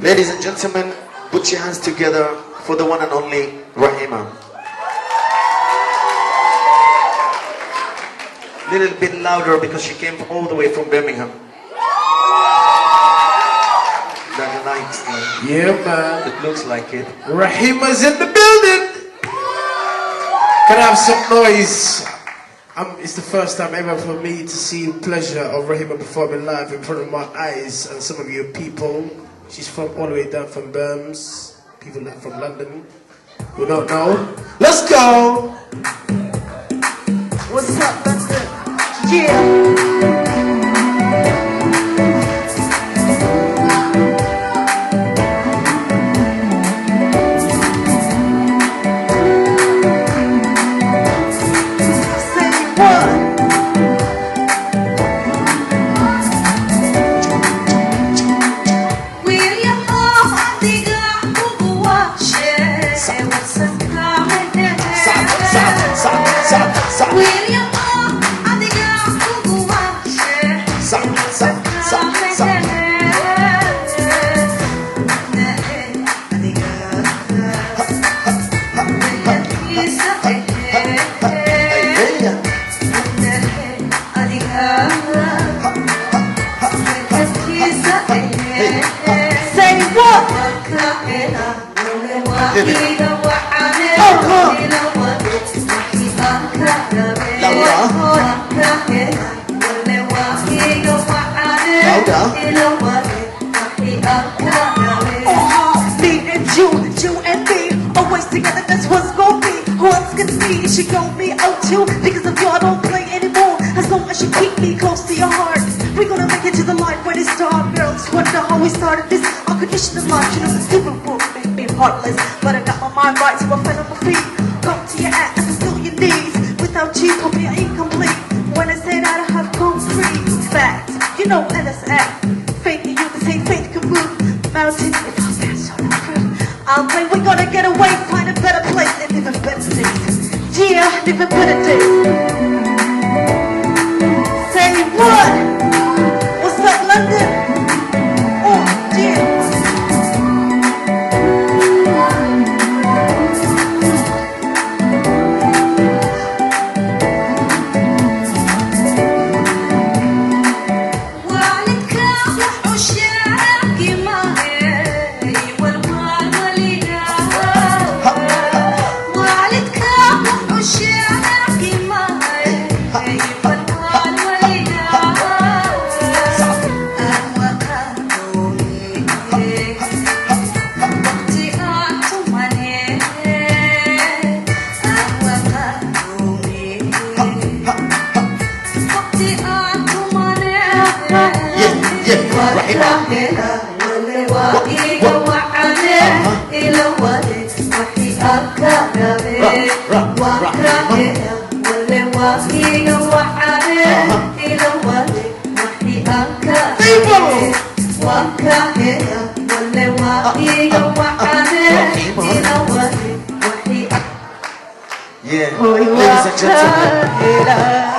Ladies and gentlemen, put your hands together for the one and only Rahima. Little bit louder because she came all the way from Birmingham. That likes it. Yeah, man. It looks like it. Rahima's in the building. Can I have some noise? It's the first time ever for me to see the pleasure of Rahima performing live in front of my eyes and some of you people. She's from all the way down from Birms. People from London who don't know. Let's go! What's up, London? Yeah! She gon' be out too, because of you I don't play anymore. As long as you keep me close to your heart, we're gonna make it to the light when it starts. Girls wonder how we started this unconditional life. You know the stupid book make me heartless, but I got my mind right, so I fell on my feet. Come to your ass and feel your knees. Without you, I'll be incomplete. When I say that I have concrete facts, you know NSF. Faith in you, the same faith can move mountains if I'm fast on the proof. I'll play, we're gonna get away, find a better place and live a better things. Yeah, live a better day. Say what? What's up, London? Oh, yeah. Yeah, ladies and gentlemen.